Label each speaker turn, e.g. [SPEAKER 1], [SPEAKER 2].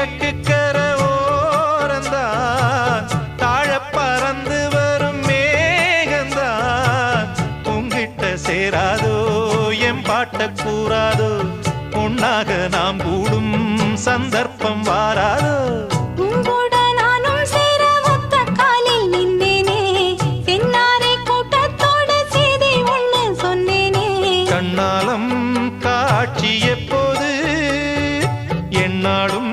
[SPEAKER 1] கிழக்கு கர ஓரந்தான் தாழ பறந்து வரும் மேகந்தான் உங்கிட்ட சேராதோ என் பாட்ட கூறாதோ பொன்னாக நாம் கூடும் சந்தர்ப்பம் வாராதோ கண்ணாலம் காட்சி எப்போது என்னாலும்